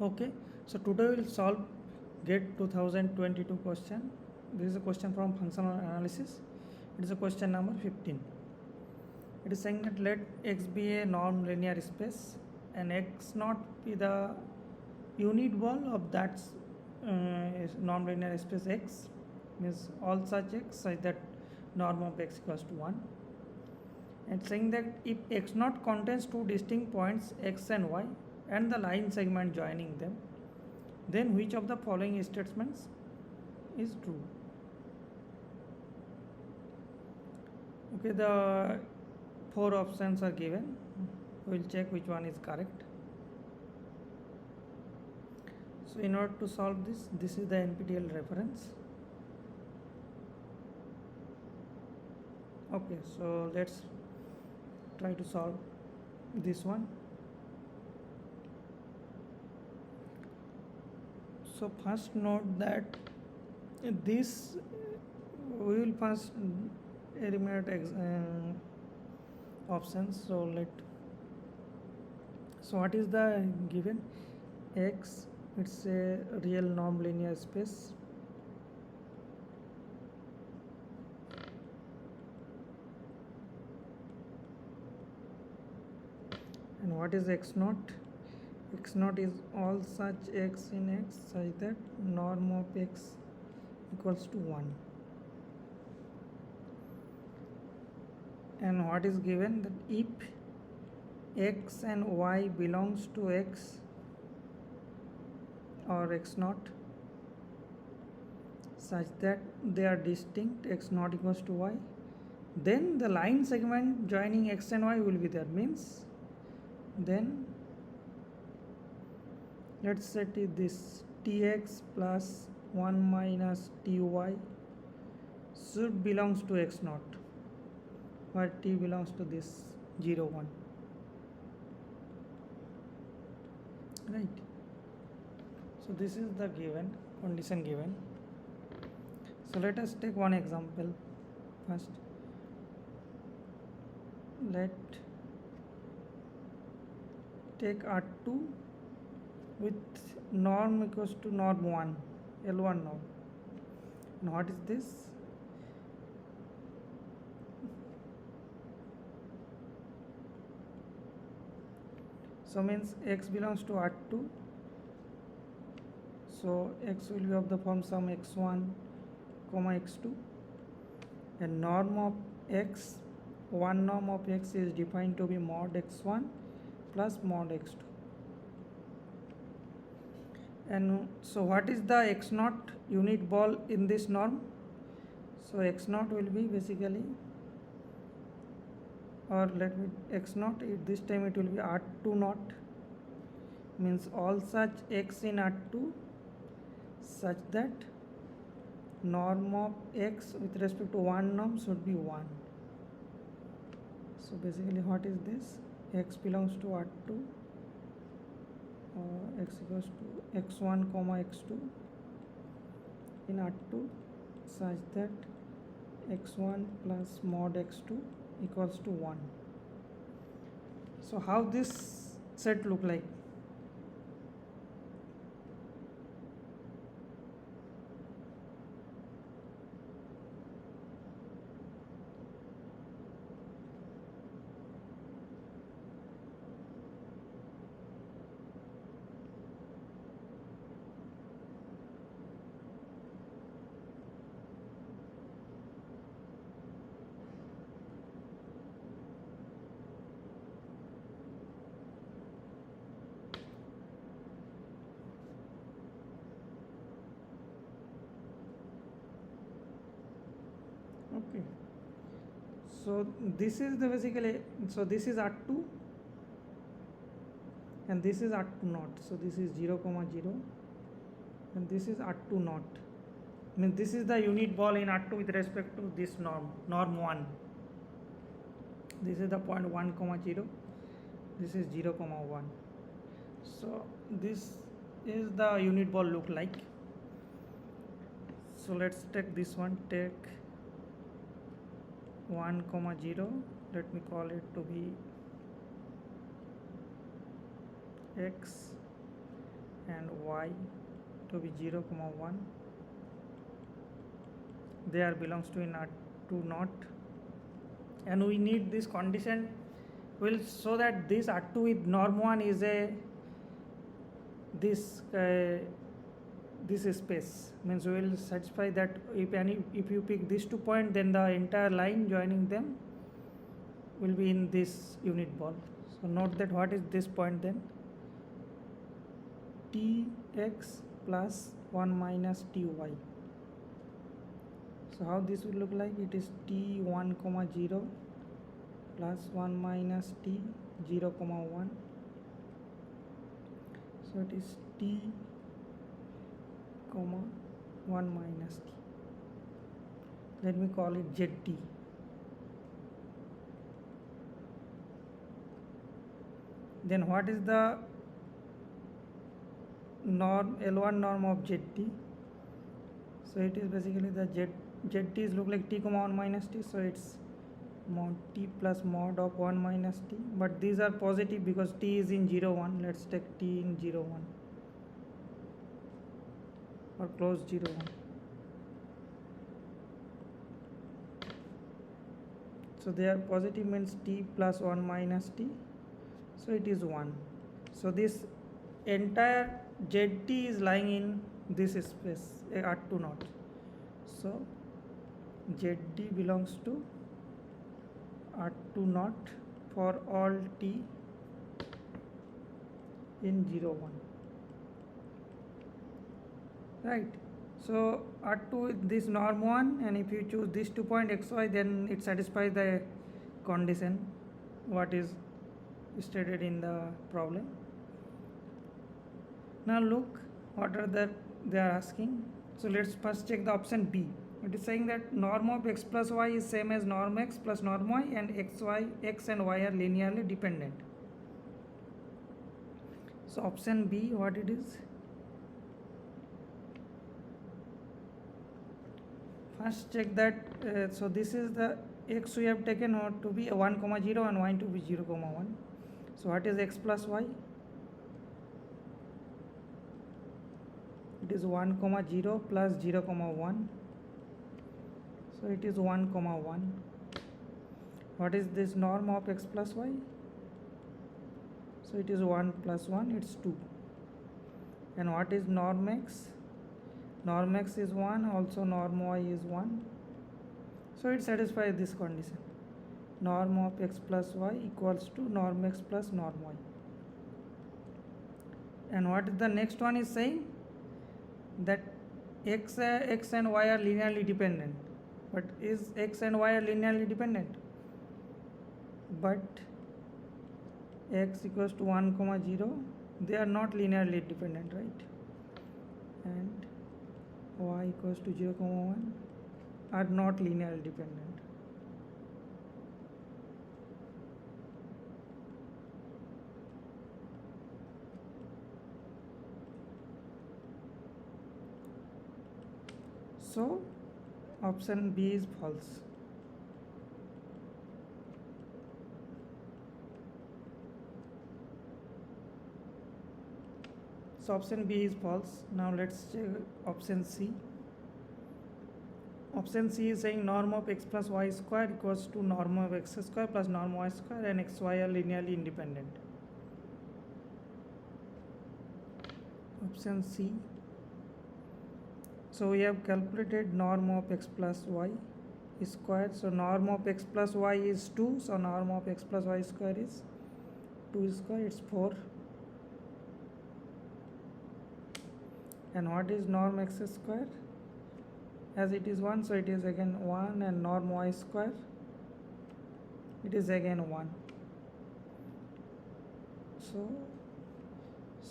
Okay, so today we'll solve GATE 2022 question. This is a question from functional analysis. It is a question number 15. It is saying that let X be a non-linear space and X not be the unit ball of that non-linear space X, means all such X such that norm of X equals to 1. And saying that if X naught contains two distinct points X and Y and the line segment joining them, then which of the following statements is true? Okay, the four options are given. We will check which one is correct. So in order to solve this is the NPTEL reference. Okay, so let's try to solve this one. So first note that this we will first eliminate options. So what is the given? X, it's a real non-linear space. And what is X naught? X naught is all such X in X such that norm of X equals to 1. And what is given? That if X and Y belongs to X or X naught such that they are distinct, X naught equals to Y, then the line segment joining X and Y will be there. Means then let's set it this Tx plus 1 minus Ty should belongs to X naught, where T belongs to this 0 1, right? So this is the given condition given. So let us take one example first. Let take R2 with norm equals to norm 1, L1 norm. And what is this? So means X belongs to R2. So X will be of the form sum x1 comma x2, and norm of X, one norm of X is defined to be mod x1 plus mod x2. And so what is the X naught unit ball in this norm? So X naught will be basically, or let me X naught, this time it will be R2 naught, means all such X in R2 such that norm of X with respect to one norm should be 1. So basically what is this? X belongs to R2, X equals to x1 comma x2 in R2 such that x1 plus mod x2 equals to 1. So how this set look like? Okay, so this is the basically, so this is R2 and this is R2 naught. So this is 0 comma 0 and this is R2 naught. I mean this is the unit ball in R2 with respect to this norm 1. This is the point 1 comma 0, this is 0 comma 1. So this is the unit ball look like. So let's take this one, take 1 comma 0, let me call it to be x, and y to be 0 comma 1. They are belongs to in R2 not, and we need this condition will so that this R2 with norm 1 is a this this space, means we will satisfy that if you pick these 2 points, then the entire line joining them will be in this unit ball. So note that what is this point then, tx plus 1 minus ty. So how this will look like, it is t1 comma 0 plus 1 minus t 0 comma 1. So it is t comma 1 minus t. Let me call it zt. Then what is the norm, L1 norm of zt? So it is basically the zt is look like t comma 1 minus t, so it's mod t plus mod of 1 minus t, but these are positive because t is in 0 1. Let's take t in 0 1 or close 0 1. So they are positive, means t plus 1 minus t, so it is 1. So this entire zt is lying in this space R2 naught. So zt belongs to R2 naught for all t in 0 1, right? So R2 is this norm 1, and if you choose this 2 point xy, then it satisfies the condition what is stated in the problem. Now look what are they are asking. So let's first check the option B. It is saying that norm of x plus y is same as norm x plus norm y, and x and y are linearly dependent. So option B, what it is? First check that, so this is the x we have taken out to be 1 comma 0 and y to be 0 comma 1. So what is x plus y? It is 1 comma 0 plus 0 comma 1. So it is 1 comma 1. What is this norm of x plus y? So it is 1 plus 1, it's 2. And what is norm x? Norm x is 1, also norm y is 1. So it satisfies this condition. Norm of x plus y equals to norm x plus norm y. And what is the next one is saying? That x and y are linearly dependent. But is x and y are linearly dependent? But x equals to 1 comma 0, they are not linearly dependent, right? And y equals to 0 comma 1 are not linearly dependent. So option B is false. So option B is false. Now let's check option C. Option C is saying norm of x plus y square equals to norm of x square plus norm y square, and x, y are linearly independent. Option C. So we have calculated norm of x plus y square. So norm of x plus y is 2. So norm of x plus y square is 2 square, it's 4. And what is norm x square? As it is 1, so it is again 1, and norm y square, it is again 1.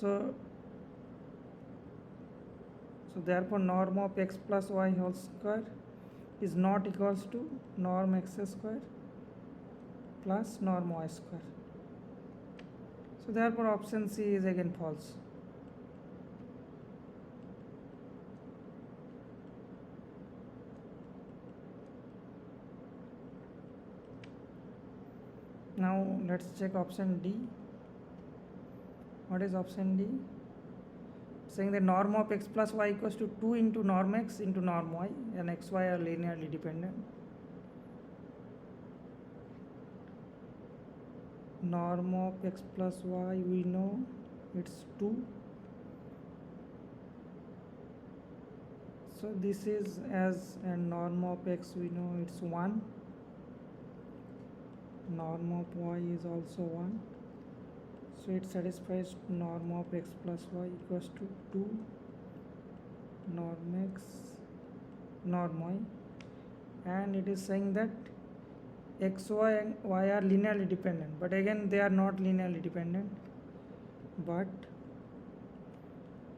So therefore norm of x plus y whole square is not equals to norm x square plus norm y square. So therefore option C is again false. Now let's check option D. What is option D? saying the norm of x plus y equals to 2 into norm x into norm y, and x, y are linearly dependent. Norm of x plus y, we know it's 2. So this is as, and norm of x we know it's 1. Norm of y is also 1. So it satisfies norm of x plus y equals to 2 norm x norm y, and it is saying that x, y and y are linearly dependent, but again they are not linearly dependent, but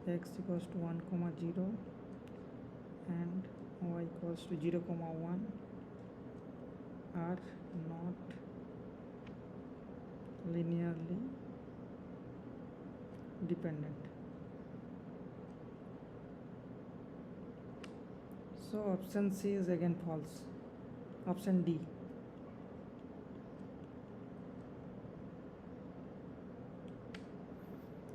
x equals to 1 comma 0 and y equals to 0 comma 1 are not linearly dependent. So option C is again false. Option D.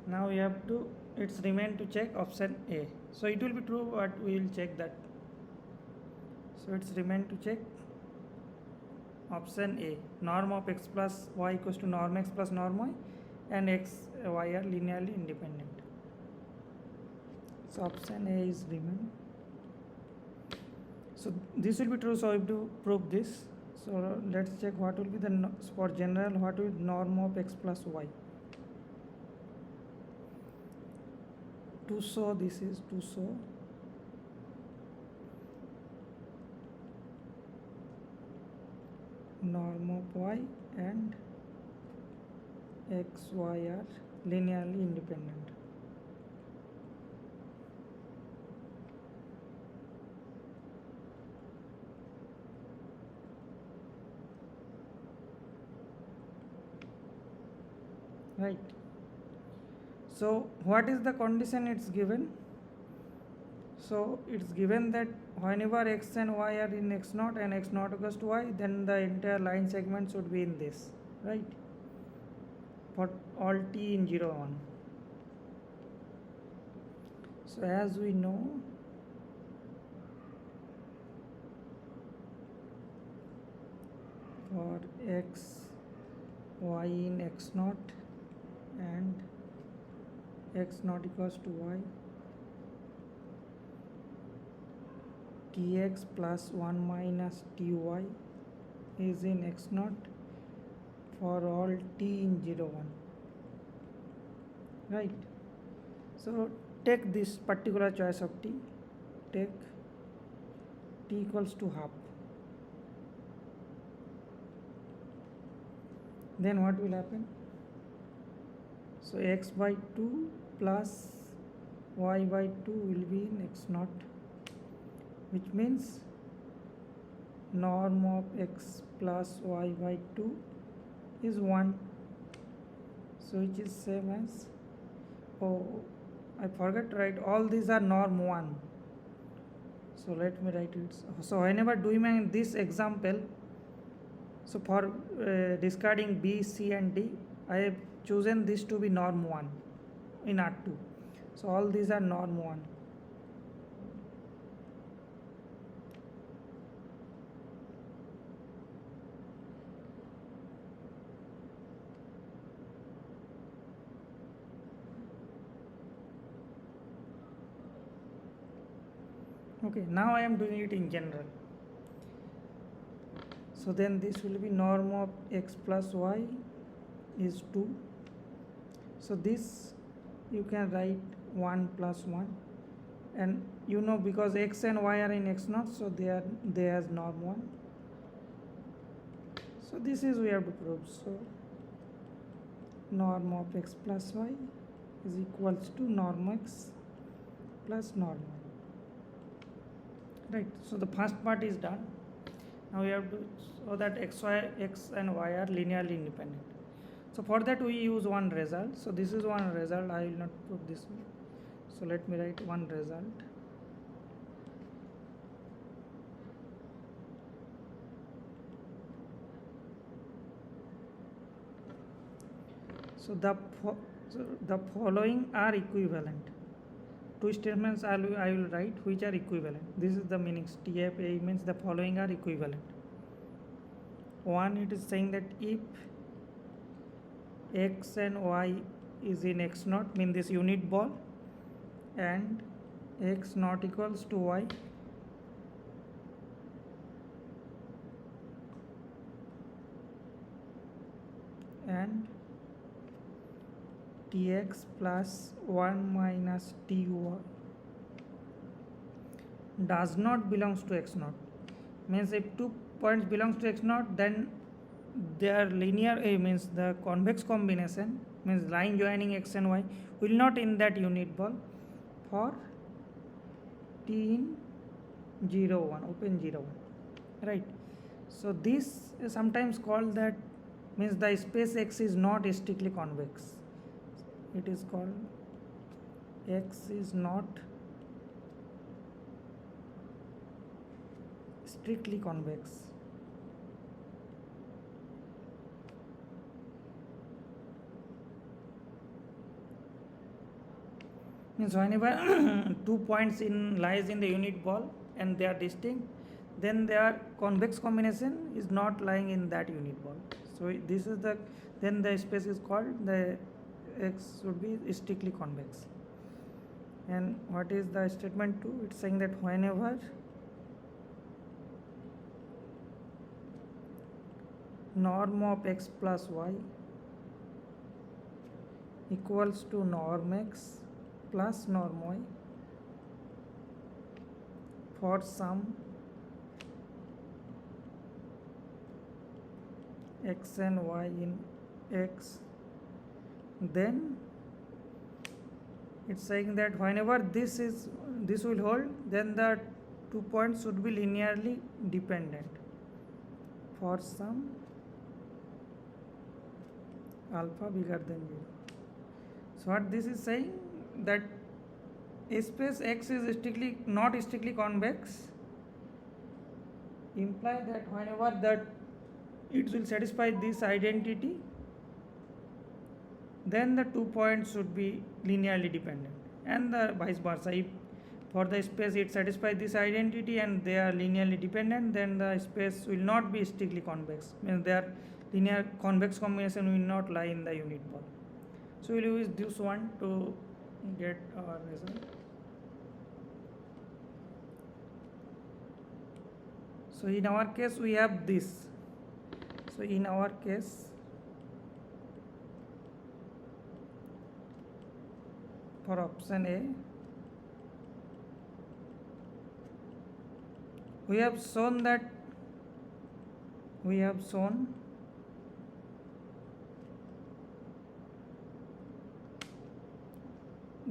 Now we have to, it's remain to check option A. So it will be true, but we will check that. So it's remain to check option A. Norm of x plus y equals to norm x plus norm y, and x, y are linearly independent. So option A is remain. So this will be true, so we have to prove this. So let's check what will be the, for general, what will be norm of x plus y. To show, this is to show norm of y and x, y are linearly independent. Right. So what is the condition it's given? So it's given that whenever x and y are in x naught and x naught equals to y, then the entire line segment should be in this, right? For all t in 0, 1. So as we know, for x, y in x naught and x naught equals to y, tx plus 1 minus ty is in x naught for all t in 0, 1, right? So take this particular choice of t, take t equals to half. Then what will happen? So x by 2 plus y by 2 will be in x naught, which means norm of x plus y by 2 is 1. So which is same as, oh, I forgot to write, all these are norm 1. So let me write it. So whenever doing this example, so for discarding B, C and D, I have chosen this to be norm 1 in R2. So all these are norm 1. Okay, now I am doing it in general. So then this will be norm of x plus y is 2. So this you can write 1 plus 1, and you know, because x and y are in x naught, so they as norm 1. So this is we have to prove. So norm of x plus y is equals to norm x plus norm y. Right. So the first part is done. Now we have to show that x and y are linearly independent. So for that we use one result. So this is one result. I will not prove this one. So let me write one result. So the following are equivalent. two statements I will write which are equivalent. This is the meaning. TFA means the following are equivalent. One, it is saying that if x and y is in x naught, mean this unit ball, and x not equals to y, and tx plus 1 minus ty does not belongs to x naught. Means if two points belongs to x naught, then their linear means the convex combination, means line joining x and y, will not in that unit ball for t in 0 1, open 0 1, right? So this is sometimes called that, means the space x is not strictly convex. It is called x is not strictly convex. Means whenever two points lies in the unit ball and they are distinct, then their convex combination is not lying in that unit ball. So this is the, then the space is called, the x should be strictly convex. And what is the statement 2? It's saying that whenever norm of x plus y equals to norm x plus norm y for some x and y in x, then it's saying that whenever this will hold, then the 2 points should be linearly dependent for some alpha bigger than 0. So what this is saying, that space x is not strictly convex, imply that whenever that it will satisfy this identity, then the 2 points should be linearly dependent, and the vice versa. If for the space it satisfies this identity and they are linearly dependent, then the space will not be strictly convex, means their linear convex combination will not lie in the unit ball. So we will use this one to get our result. So in our case we have this. So in our case, for option A, we have shown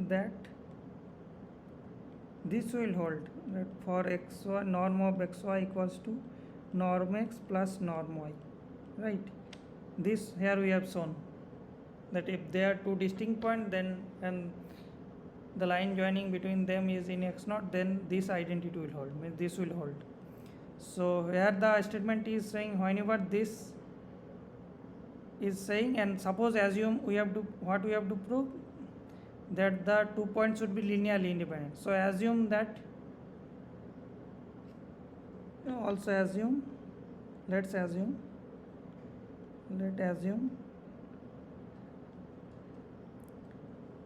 that this will hold, that for xy norm of xy equals to norm x plus norm y, right? This here we have shown that if they are two distinct points, then and the line joining between them is in x naught, then this identity will hold, means this will hold. So here the statement is saying whenever this is saying, and suppose assume we have to prove that the 2 points should be linearly independent. So assume that, also assume, let assume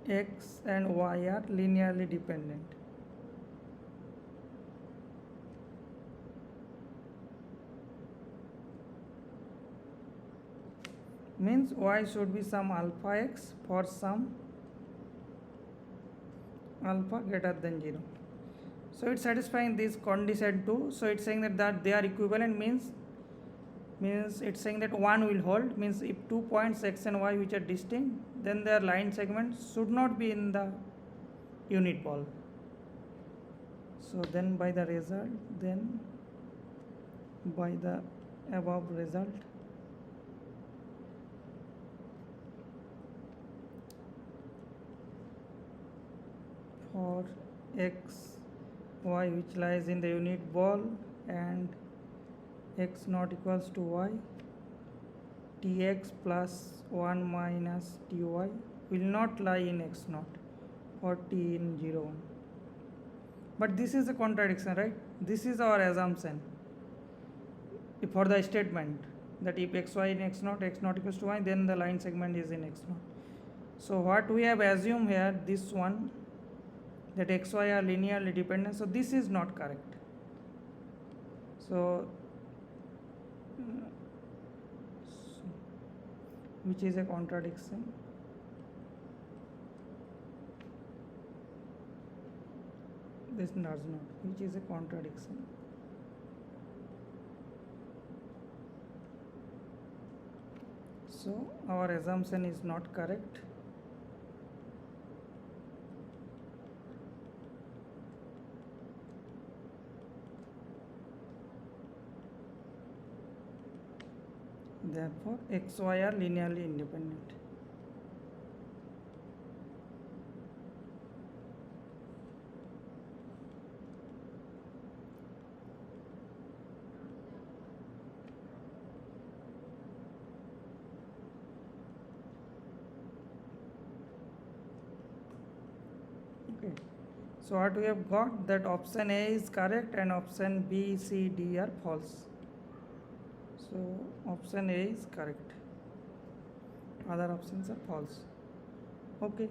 x and y are linearly dependent. Means y should be some alpha x for some alpha greater than 0. So it's satisfying this condition too. So it's saying that they are equivalent, means it's saying that one will hold, means if 2 points x and y which are distinct, then their line segments should not be in the unit ball. So then by the above result, for x y which lies in the unit ball and x not equals to y, tx plus 1 minus ty will not lie in x naught for t in 0 1. But this is a contradiction, right? This is our assumption for the statement that if xy in x naught equals to y, then the line segment is in x naught. So what we have assumed here, this one, that xy are linearly dependent, so this is not correct. So which is a contradiction. This does not, which is a contradiction. So our assumption is not correct. Therefore xy are linearly independent. Okay, so what we have got, that option A is correct and option B, C, D are false. So option A is correct, other options are false. Okay.